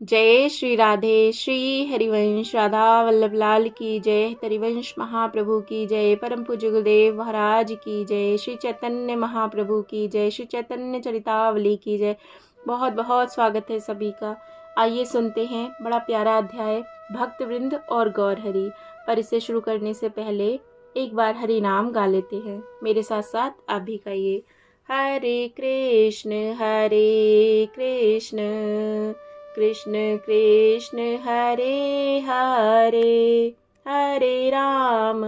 जय श्री राधे। श्री हरिवंश राधा वल्लभ लाल की जय। हरिवंश महाप्रभु की जय। परम पूज्य गुरुदेव महाराज की जय। श्री चैतन्य महाप्रभु की जय। श्री चैतन्य चरितावली की जय। बहुत बहुत स्वागत है सभी का। आइए सुनते हैं बड़ा प्यारा अध्याय भक्त वृंद और गौर हरि। पर इसे शुरू करने से पहले एक बार हरि नाम गा लेते हैं। मेरे साथ साथ आप भी गाइए। हरे कृष्ण कृष्ण कृष्ण हरे हरे, हरे राम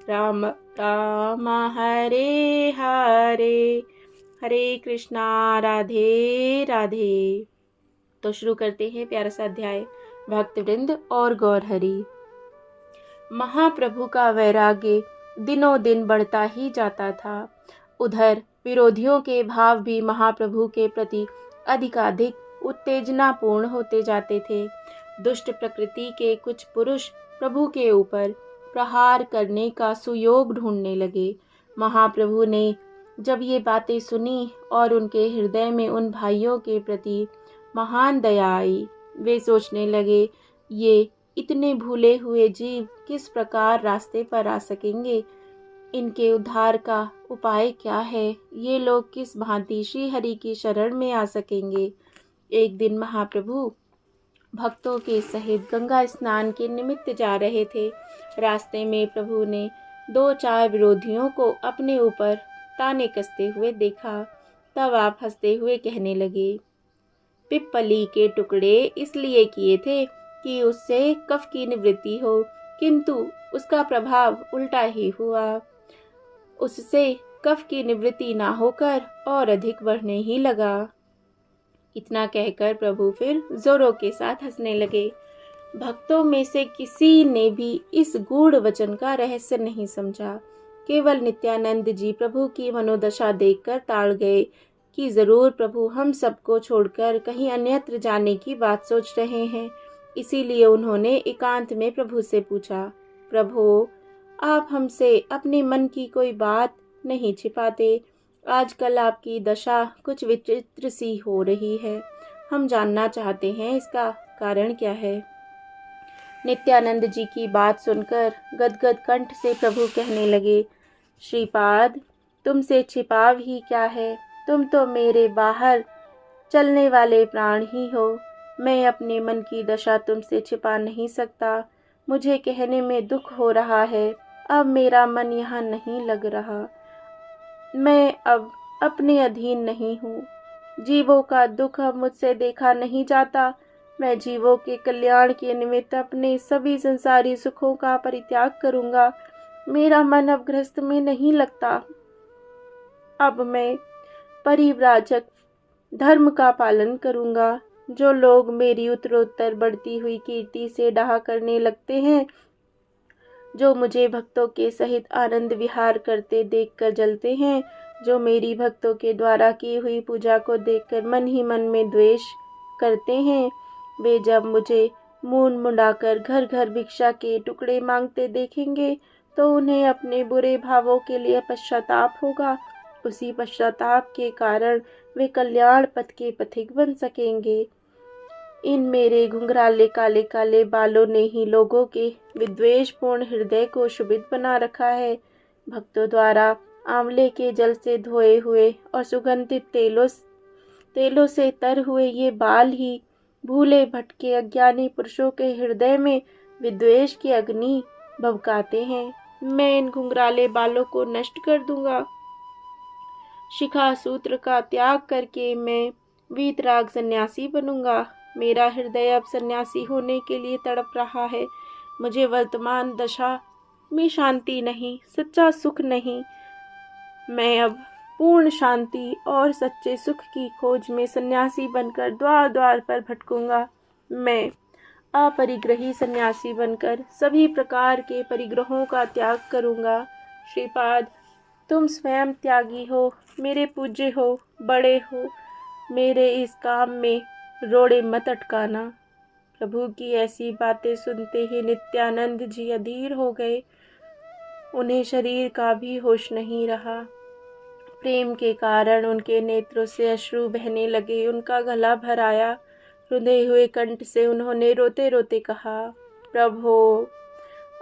राम राम हरे हरे, हरे कृष्णा राधे राधे। तो शुरू करते हैं प्यारा सा अध्याय भक्त वृंद और गौर हरि। महाप्रभु का वैराग्य दिनों दिन बढ़ता ही जाता था। उधर विरोधियों के भाव भी महाप्रभु के प्रति अधिकाधिक उत्तेजनापूर्ण होते जाते थे। दुष्ट प्रकृति के कुछ पुरुष प्रभु के ऊपर प्रहार करने का सुयोग ढूंढने लगे। महाप्रभु ने जब ये बातें सुनी और उनके हृदय में उन भाइयों के प्रति महान दया आई। वे सोचने लगे, ये इतने भूले हुए जीव किस प्रकार रास्ते पर आ सकेंगे? इनके उद्धार का उपाय क्या है? ये लोग किस भांति श्री हरि की शरण में आ सकेंगे? एक दिन महाप्रभु भक्तों के सहित गंगा स्नान के निमित्त जा रहे थे। रास्ते में प्रभु ने 2-4 विरोधियों को अपने ऊपर ताने कसते हुए देखा। तब आप हंसते हुए कहने लगे, पिप्पली के टुकड़े इसलिए किए थे कि उससे कफ की निवृत्ति हो, किंतु उसका प्रभाव उल्टा ही हुआ। उससे कफ की निवृत्ति ना होकर और अधिक बढ़ने ही लगा। इतना कहकर प्रभु फिर जोरों के साथ हंसने लगे। भक्तों में से किसी ने भी इस गूढ़ वचन का रहस्य नहीं समझा। केवल नित्यानंद जी प्रभु की मनोदशा देखकर ताड़ गए कि जरूर प्रभु हम सबको छोड़कर कहीं अन्यत्र जाने की बात सोच रहे हैं। इसीलिए उन्होंने एकांत में प्रभु से पूछा, प्रभु आप हमसे अपने मन की कोई बात नहीं छिपाते। आजकल आपकी दशा कुछ विचित्र सी हो रही है। हम जानना चाहते हैं इसका कारण क्या है। नित्यानंद जी की बात सुनकर गदगद कंठ से प्रभु कहने लगे, श्रीपाद तुमसे छिपाव ही क्या है? तुम तो मेरे बाहर चलने वाले प्राण ही हो। मैं अपने मन की दशा तुमसे छिपा नहीं सकता। मुझे कहने में दुख हो रहा है। अब मेरा मन यहाँ नहीं लग रहा। मैं अब अपने अधीन नहीं हूँ। जीवों का दुख अब मुझसे देखा नहीं जाता। मैं जीवों के कल्याण के निमित्त अपने सभी संसारी सुखों का परित्याग करूँगा। मेरा मन अब गृहस्थ में नहीं लगता। अब मैं परिव्राजक धर्म का पालन करूँगा। जो लोग मेरी उत्तरोत्तर बढ़ती हुई कीर्ति से डाह करने लगते हैं, जो मुझे भक्तों के सहित आनंद विहार करते देखकर जलते हैं, जो मेरी भक्तों के द्वारा की हुई पूजा को देखकर मन ही मन में द्वेष करते हैं, वे जब मुझे मूंड मुंडाकर घर घर भिक्षा के टुकड़े मांगते देखेंगे तो उन्हें अपने बुरे भावों के लिए पश्चाताप होगा। उसी पश्चाताप के कारण वे कल्याण पथ के पथिक बन सकेंगे। इन मेरे घुंघराले काले काले बालों ने ही लोगों के विद्वेषपूर्ण हृदय को शुभित बना रखा है। भक्तों द्वारा आंवले के जल से धोए हुए और सुगंधित तेलों से तर हुए ये बाल ही भूले भटके अज्ञानी पुरुषों के हृदय में विद्वेष की अग्नि भभकाते हैं। मैं इन घुंघराले बालों को नष्ट कर दूंगा। शिखा सूत्र का त्याग करके मैं वीतराग सन्यासी बनूंगा। मेरा हृदय अब सन्यासी होने के लिए तड़प रहा है। मुझे वर्तमान दशा में शांति नहीं, सच्चा सुख नहीं। मैं अब पूर्ण शांति और सच्चे सुख की खोज में सन्यासी बनकर द्वार द्वार पर भटकूंगा। मैं अपरिग्रही सन्यासी बनकर सभी प्रकार के परिग्रहों का त्याग करूंगा। श्रीपाद तुम स्वयं त्यागी हो, मेरे पूज्य हो, बड़े हो। मेरे इस काम में रोड़े मत अटकाना। प्रभु की ऐसी बातें सुनते ही नित्यानंद जी अधीर हो गए। उन्हें शरीर का भी होश नहीं रहा। प्रेम के कारण उनके नेत्रों से अश्रु बहने लगे। उनका गला भर आया। रुंधे हुए कंठ से उन्होंने रोते रोते कहा, प्रभो,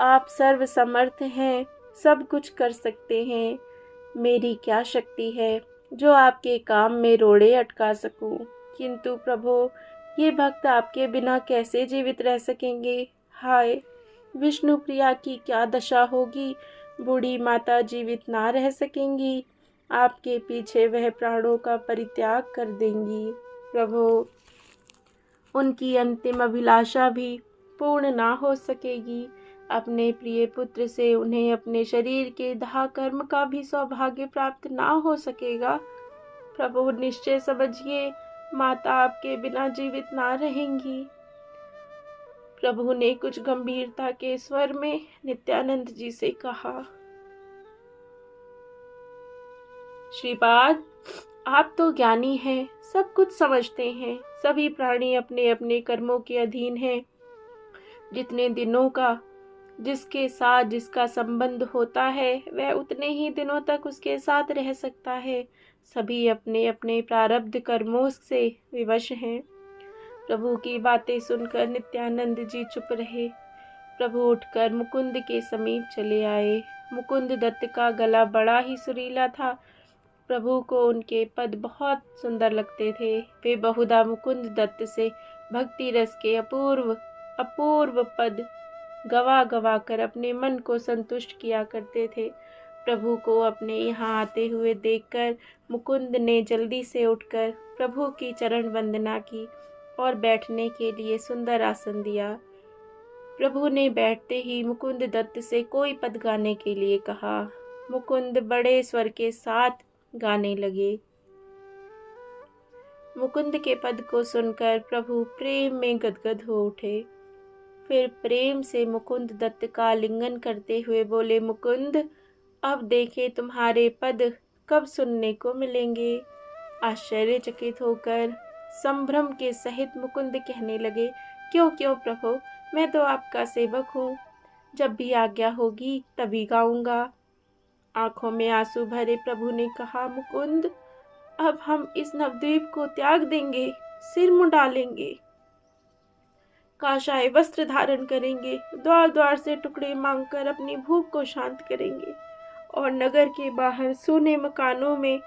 आप सर्वसमर्थ हैं, सब कुछ कर सकते हैं। मेरी क्या शक्ति है जो आपके काम में रोड़े अटका सकूं? किंतु प्रभो, ये भक्त आपके बिना कैसे जीवित रह सकेंगे? हाय, विष्णु प्रिया की क्या दशा होगी? बूढ़ी माता जीवित ना रह सकेंगी। आपके पीछे वह प्राणों का परित्याग कर देंगी। प्रभो, उनकी अंतिम अभिलाषा भी पूर्ण ना हो सकेगी। अपने प्रिय पुत्र से उन्हें अपने शरीर के दाह कर्म का भी सौभाग्य प्राप्त ना हो सकेगा। प्रभु, निश्चय समझिए, माता आपके बिना जीवित ना रहेंगी। प्रभु ने कुछ गंभीरता के स्वर में नित्यानंद जी से कहा, श्रीपाद, आप तो ज्ञानी हैं, सब कुछ समझते हैं। सभी प्राणी अपने अपने कर्मों के अधीन हैं। जितने दिनों का जिसके साथ जिसका संबंध होता है, वह उतने ही दिनों तक उसके साथ रह सकता है। सभी अपने अपने प्रारब्ध कर्मों से विवश हैं। प्रभु की बातें सुनकर नित्यानंद जी चुप रहे। प्रभु उठकर मुकुंद के समीप चले आए। मुकुंद दत्त का गला बड़ा ही सुरीला था। प्रभु को उनके पद बहुत सुंदर लगते थे। वे बहुधा मुकुंद दत्त से भक्ति रस के अपूर्व पद गवा गवा कर अपने मन को संतुष्ट किया करते थे। प्रभु को अपने यहाँ आते हुए देखकर मुकुंद ने जल्दी से उठकर प्रभु की चरण वंदना की और बैठने के लिए सुंदर आसन दिया। प्रभु ने बैठते ही मुकुंद दत्त से कोई पद गाने के लिए कहा। मुकुंद बड़े स्वर के साथ गाने लगे। मुकुंद के पद को सुनकर प्रभु प्रेम में गदगद हो उठे। फिर प्रेम से मुकुंद दत्त का आलिंगन करते हुए बोले, मुकुंद, अब देखे तुम्हारे पद कब सुनने को मिलेंगे। आश्चर्यचकित होकर संभ्रम के सहित मुकुंद कहने लगे, क्यों क्यों प्रभु, मैं तो आपका सेवक हूँ। जब भी आज्ञा होगी तभी गाऊंगा। आंखों में आंसू भरे प्रभु ने कहा, मुकुंद, अब हम इस नवद्वीप को त्याग देंगे, सिर मुंडा लेंगे, काशाय वस्त्र धारण करेंगे, द्वार द्वार से टुकड़े मांगकर अपनी भूख को शांत करेंगे और नगर के बाहर सूने मकानों में,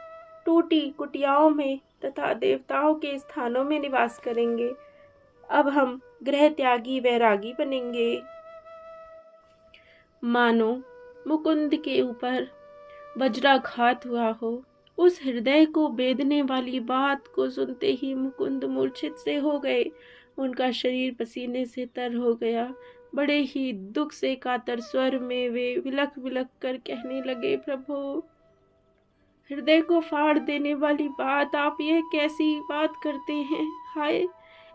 टूटी कुटियाओं में तथा देवताओं के स्थानों में निवास करेंगे। अब हम गृह त्यागी वैरागी बनेंगे। मानो मुकुंद के ऊपर वज्राघात हुआ हो। उस हृदय को बेधने वाली बात को सुनते ही मुकुंद मूर्छित से हो गए। उनका शरीर पसीने से तर हो गया। बड़े ही दुख से कातर स्वर में वे विलख विलख कर कहने लगे, प्रभु, हृदय को फाड़ देने वाली बात आप यह कैसी बात करते हैं? हाय,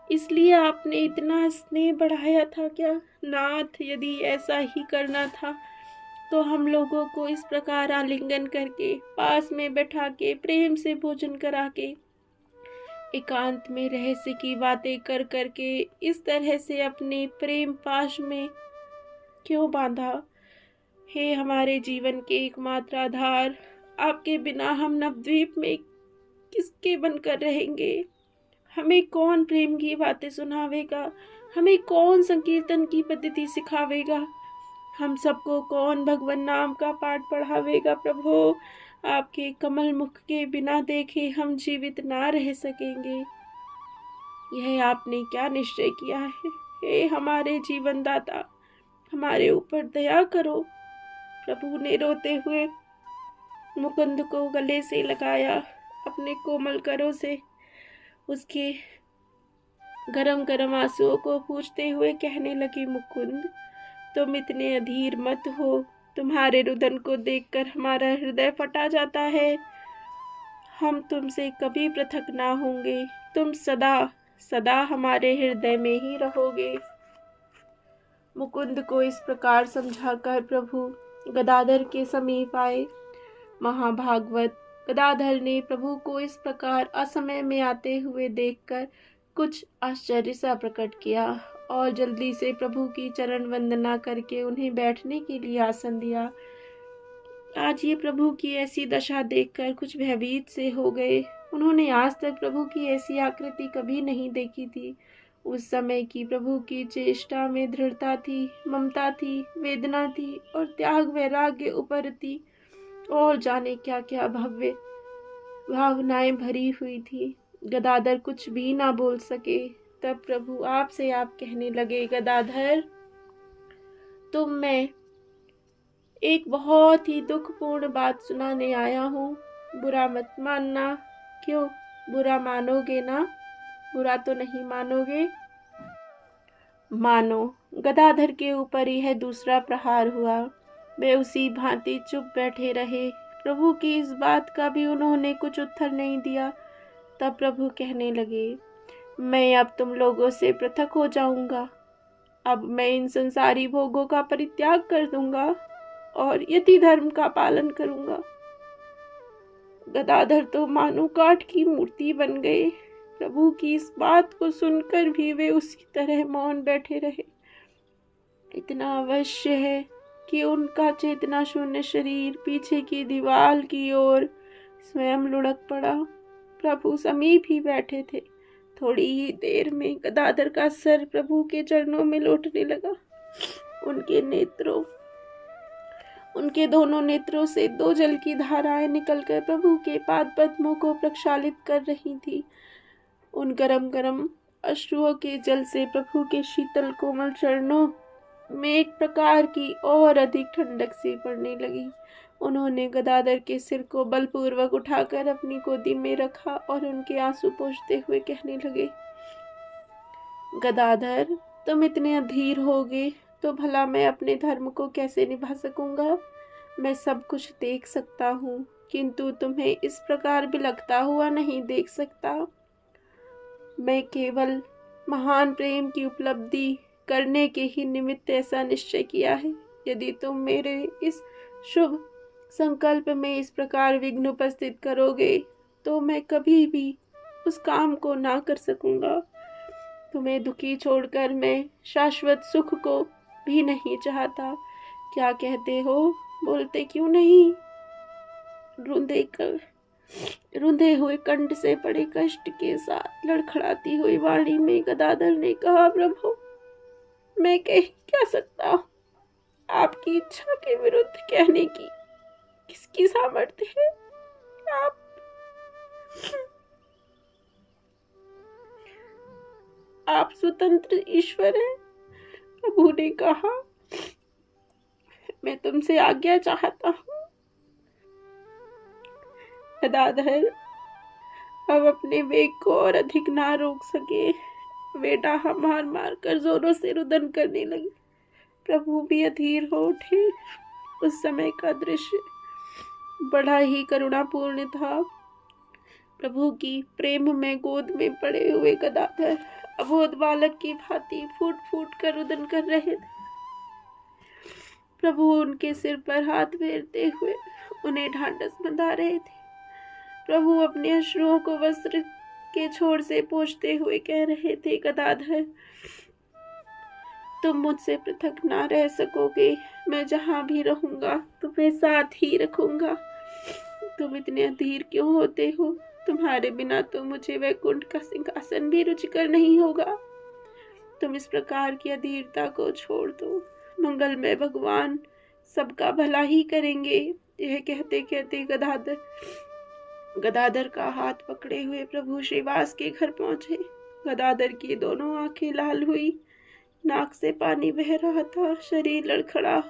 इसलिए आपने इतना स्नेह बढ़ाया था क्या? नाथ, यदि ऐसा ही करना था तो हम लोगों को इस प्रकार आलिंगन करके, पास में बैठा के, प्रेम से भोजन करा के, एकांत में रहस्य की बातें कर करके इस तरह से अपने प्रेम पाश में क्यों बांधा? हे हमारे जीवन के एकमात्र आधार, आपके बिना हम नवद्वीप में किसके बनकर रहेंगे? हमें कौन प्रेम की बातें सुनावेगा? हमें कौन संकीर्तन की पद्धति सिखावेगा? हम सबको कौन भगवान नाम का पाठ पढ़ावेगा? प्रभु, आपके कमल मुख के बिना देखे हम जीवित ना रह सकेंगे। यह आपने क्या निश्चय किया है? हे हमारे जीवन दाता, हमारे ऊपर दया करो। प्रभु ने रोते हुए मुकुंद को गले से लगाया। अपने कोमल करों से उसके गरम गरम आंसुओं को पूछते हुए कहने लगी, मुकुंद, तुम इतने अधीर मत हो। तुम्हारे रुदन को देखकर हमारा हृदय फटा जाता है। हम तुमसे कभी पृथक ना होंगे। तुम सदा सदा हमारे हृदय में ही रहोगे। मुकुंद को इस प्रकार समझाकर प्रभु गदाधर के समीप आए। महाभागवत गदाधर ने प्रभु को इस प्रकार असमय में आते हुए देखकर कुछ आश्चर्य सा प्रकट किया और जल्दी से प्रभु की चरण वंदना करके उन्हें बैठने के लिए आसन दिया। आज ये प्रभु की ऐसी दशा देखकर कुछ भयभीत से हो गए। उन्होंने आज तक प्रभु की ऐसी आकृति कभी नहीं देखी थी। उस समय की प्रभु की चेष्टा में दृढ़ता थी, ममता थी, वेदना थी और त्याग वैराग्य उपरती और जाने क्या क्या भव्य भावनाएं भरी हुई थी। गदाधर कुछ भी ना बोल सके। तब प्रभु आपसे आप कहने लगे, गदाधर, तुम मैं एक बहुत ही दुखपूर्ण बात सुनाने आया हूँ। बुरा मत मानना। क्यों? बुरा मानोगे ना? बुरा तो नहीं मानोगे? मानो। गदाधर के ऊपर यह दूसरा प्रहार हुआ। वे उसी भांति चुप बैठे रहे। प्रभु की इस बात का भी उन्होंने कुछ उत्तर नहीं दिया। तब प्रभु कहने लगे, मैं अब तुम लोगों से पृथक हो जाऊंगा। अब मैं इन संसारी भोगों का परित्याग कर दूंगा और यति धर्म का पालन करूंगा। गदाधर तो मानो काठ की मूर्ति बन गए। प्रभु की इस बात को सुनकर भी वे उसी तरह मौन बैठे रहे। इतना अवश्य है कि उनका चेतना शून्य शरीर पीछे की दीवार की ओर स्वयं लुढ़क पड़ा। प्रभु समीप ही बैठे थे। थोड़ी ही देर में गदाधर का सर प्रभु के चरणों में लौटने लगा। उनके दोनों नेत्रों से दो जल की धाराएं निकलकर प्रभु के पाद पद्मों को प्रक्षालित कर रही थी। उन गरम गरम अश्रुओं के जल से प्रभु के शीतल कोमल चरणों में एक प्रकार की और अधिक ठंडक सी पड़ने लगी। उन्होंने गदाधर के सिर को बलपूर्वक उठाकर अपनी गोदी में रखा और उनके आंसू पोंछते हुए कहने लगे, गदाधर, तुम इतने अधीर होगे तो भला मैं अपने धर्म को कैसे निभा सकूंगा? मैं सब कुछ देख सकता हूँ, किंतु तुम्हें इस प्रकार बिलखता हुआ नहीं देख सकता। मैं केवल महान प्रेम की उपलब्धि करने के ही निमित्त ऐसा निश्चय किया है। यदि तुम मेरे इस शुभ संकल्प में इस प्रकार विघ्न उपस्थित करोगे तो मैं कभी भी उस काम को ना कर सकूंगा। तुम्हें दुखी छोड़कर मैं शाश्वत सुख को भी नहीं चाहता। क्या कहते हो? बोलते क्यों नहीं? रुंधे हुए कंठ से बड़े कष्ट के साथ लड़खड़ाती हुई वाणी में गदाधर ने कहा, प्रभु, मैं कह क्या सकता हूँ? आपकी इच्छा के विरुद्ध कहने की किसकी सामर्थ्य है? आप स्वतंत्र ईश्वर हैं। प्रभु ने कहा, मैं तुमसे आज्ञा चाहता हूँ। गदाधर अब अपने वेग को और अधिक ना रोक सके। वे डाहा मार मार कर जोरों से रुदन करने लगे। प्रभु भी अधीर हो उठे। उस समय का दृश्य बड़ा ही करुणापूर्ण था। प्रभु की प्रेम में गोद में पड़े हुए गदाधर अबोध बालक की भांति फूट फूट कर रुदन कर रहे थे। प्रभु उनके सिर पर हाथ फेरते हुए उन्हें ढांढस बंधा रहे थे। प्रभु अपने अश्रुओं को वस्त्र के छोर से पोंछते हुए कह रहे थे, गदाधर, तुम मुझसे पृथक ना रह सकोगे। मैं जहां भी रहूंगा तुम्हें साथ ही रखूंगा। तुम इतने अधीर क्यों होते हो? तुम्हारे बिना तो मुझे वैकुंठ का सिंहासन भी रुचिकर नहीं होगा। तुम इस प्रकार की अधीरता को छोड़ दो। मंगलमय भगवान सबका भला ही करेंगे। यह कहते कहते गदाधर का हाथ पकड़े हुए प्रभु श्रीवास के घर पहुंचे। गदाधर की दोनों आंखें लाल हुई, नाक से पानी बह रहा था, शरीर लड़खड़ा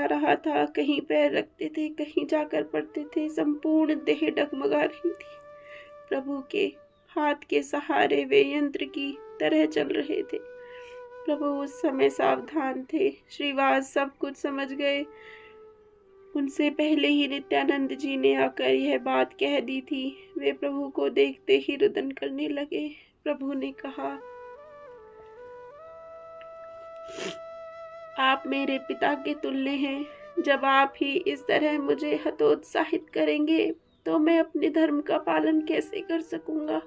रहा था। कहीं पैर रखते थे, कहीं जाकर पड़ते थे। संपूर्ण देह डगमगा रही थी। प्रभु के हाथ के सहारे वे यंत्र की तरह चल रहे थे। प्रभु उस समय सावधान थे। श्रीवास सब कुछ समझ गए। उनसे पहले ही नित्यानंद जी ने आकर यह बात कह दी थी। वे प्रभु को देखते ही रुदन करने लगे। प्रभु ने कहा, आप मेरे पिता के तुल्य हैं। जब आप ही इस तरह मुझे हतोत्साहित करेंगे तो मैं अपने धर्म का पालन कैसे कर सकूंगा?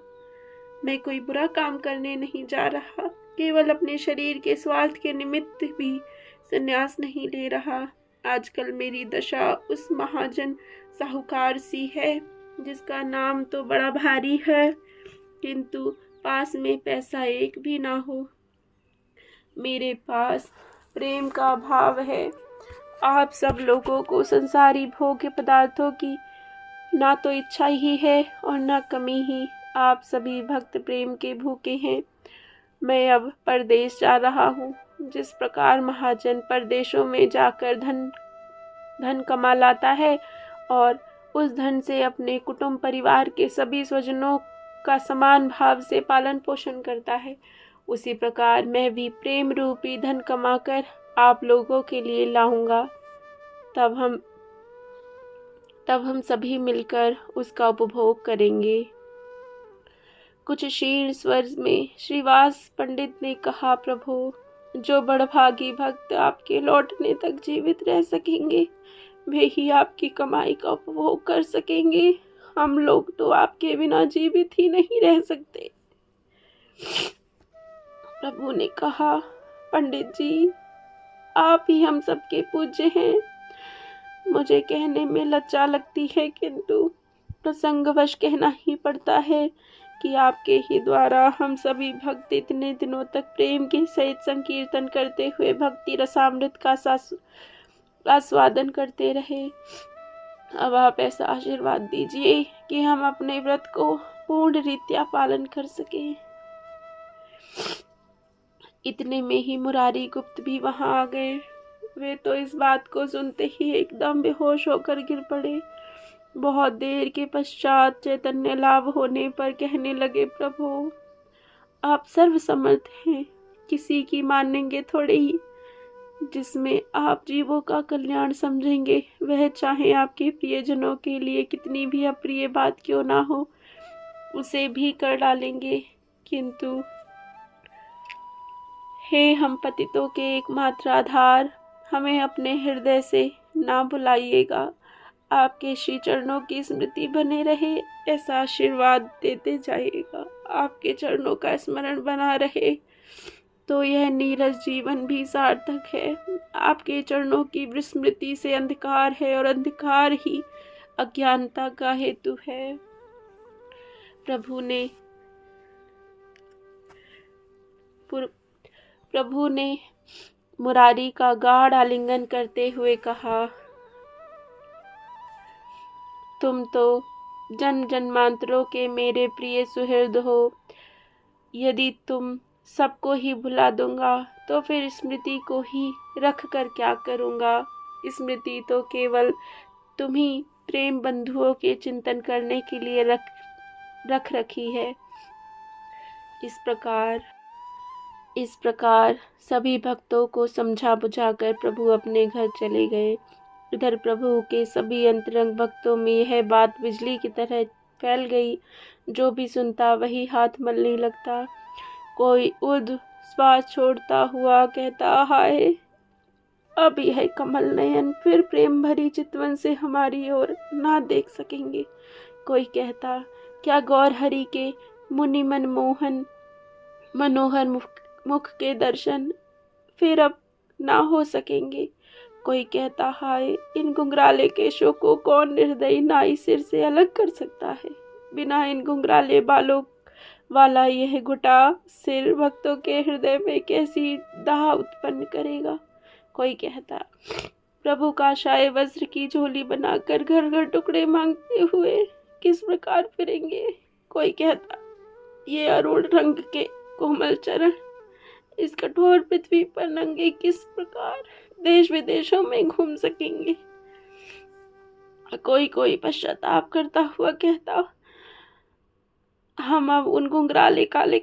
मैं कोई बुरा काम करने नहीं जा रहा, केवल अपने शरीर के स्वार्थ के निमित्त भी संन्यास नहीं ले रहा। आजकल मेरी दशा उस महाजन साहूकार सी है जिसका नाम तो बड़ा भारी है, किंतु पास में पैसा एक भी ना हो। मेरे पास प्रेम का भाव है। आप सब लोगों को संसारी भोग्य पदार्थों की ना तो इच्छा ही है और ना कमी ही। आप सभी भक्त प्रेम के भूखे हैं। मैं अब परदेश जा रहा हूँ। जिस प्रकार महाजन परदेशों में जाकर धन कमा लाता है और उस धन से अपने कुटुंब परिवार के सभी स्वजनों का समान भाव से पालन पोषण करता है, उसी प्रकार मैं भी प्रेम रूपी धन कमाकर आप लोगों के लिए लाऊंगा। तब हम सभी मिलकर उसका उपभोग करेंगे। कुछ क्षीण स्वर में श्रीवास पंडित ने कहा, प्रभु, जो बड़भागी भक्त आपके लौटने तक जीवित रह सकेंगे वे ही आपकी कमाई का उपभोग कर सकेंगे। हम लोग तो आपके बिना जीवित ही नहीं रह सकते। प्रभु ने कहा, पंडित जी, आप ही हम सबके पूज्य हैं। मुझे कहने में लज्जा लगती है, किंतु प्रसंगवश कहना ही पड़ता है कि आपके ही द्वारा हम सभी भक्त इतने दिनों तक प्रेम के सहित संकीर्तन करते हुए भक्ति रसामृत का आस्वादन करते रहे। अब आप ऐसा आशीर्वाद दीजिए कि हम अपने व्रत को पूर्ण रीत्या पालन कर सकें। इतने में ही मुरारी गुप्त भी वहां आ गए। वे तो इस बात को सुनते ही एकदम बेहोश होकर गिर पड़े। बहुत देर के पश्चात चैतन्य लाभ होने पर कहने लगे, प्रभु, आप सर्वसमर्थ हैं, किसी की मानेंगे थोड़े ही। जिसमें आप जीवों का कल्याण समझेंगे वह चाहे आपके प्रियजनों के लिए कितनी भी अप्रिय बात क्यों ना हो उसे भी कर डालेंगे। किंतु हे हम पतितों के एकमात्र आधार, हमें अपने हृदय से ना भुलाइएगा। आपके श्री चरणों की स्मृति बने रहे ऐसा आशीर्वाद देते जाइएगा। आपके चरणों का स्मरण बना रहे तो यह नीरस जीवन भी सार्थक है। आपके चरणों की विस्मृति से अंधकार है और अंधकार ही अज्ञानता का हेतु है। प्रभु ने मुरारी का गाढ़ आलिंगन करते हुए कहा, तुम तो जन्म जन्मांतरों के मेरे प्रिय सुहृद हो। यदि तुम सबको ही भुला दूंगा तो फिर स्मृति को ही रख कर क्या करूंगा। स्मृति तो केवल तुम ही प्रेम बंधुओं के चिंतन करने के लिए रख रखी है। इस प्रकार सभी भक्तों को समझा बुझाकर प्रभु अपने घर चले गए। इधर प्रभु के सभी अंतरंग भक्तों में यह बात बिजली की तरह फैल गई। जो भी सुनता वही हाथ मलने लगता। कोई उर्ध्व श्वास छोड़ता हुआ कहता, हाय, अब यह कमल नयन फिर प्रेम भरी चितवन से हमारी ओर ना देख सकेंगे। कोई कहता, क्या गौर हरि के मुनि मनोहर मुख के दर्शन फिर अब ना हो सकेंगे। कोई कहता, हाय, इन घुंघराले केशों को कौन निर्दयी नाई सिर से अलग कर सकता है। बिना इन घुंघराले बालों वाला यह घुटा सिर भक्तों के हृदय में कैसी दाह उत्पन्न करेगा। कोई कहता, प्रभु का शाय वज्र की झोली बनाकर घर घर टुकड़े मांगते हुए किस प्रकार फिरेंगे। कोई कहता, ये अरुण रंग के कोमल चरण इस कठोर पृथ्वी पर नंगे किस प्रकार देश विदेशों में घूम सकेंगे। कोई पश्चाताप करता हुआ कहता, हम अब उन घुंघराले काले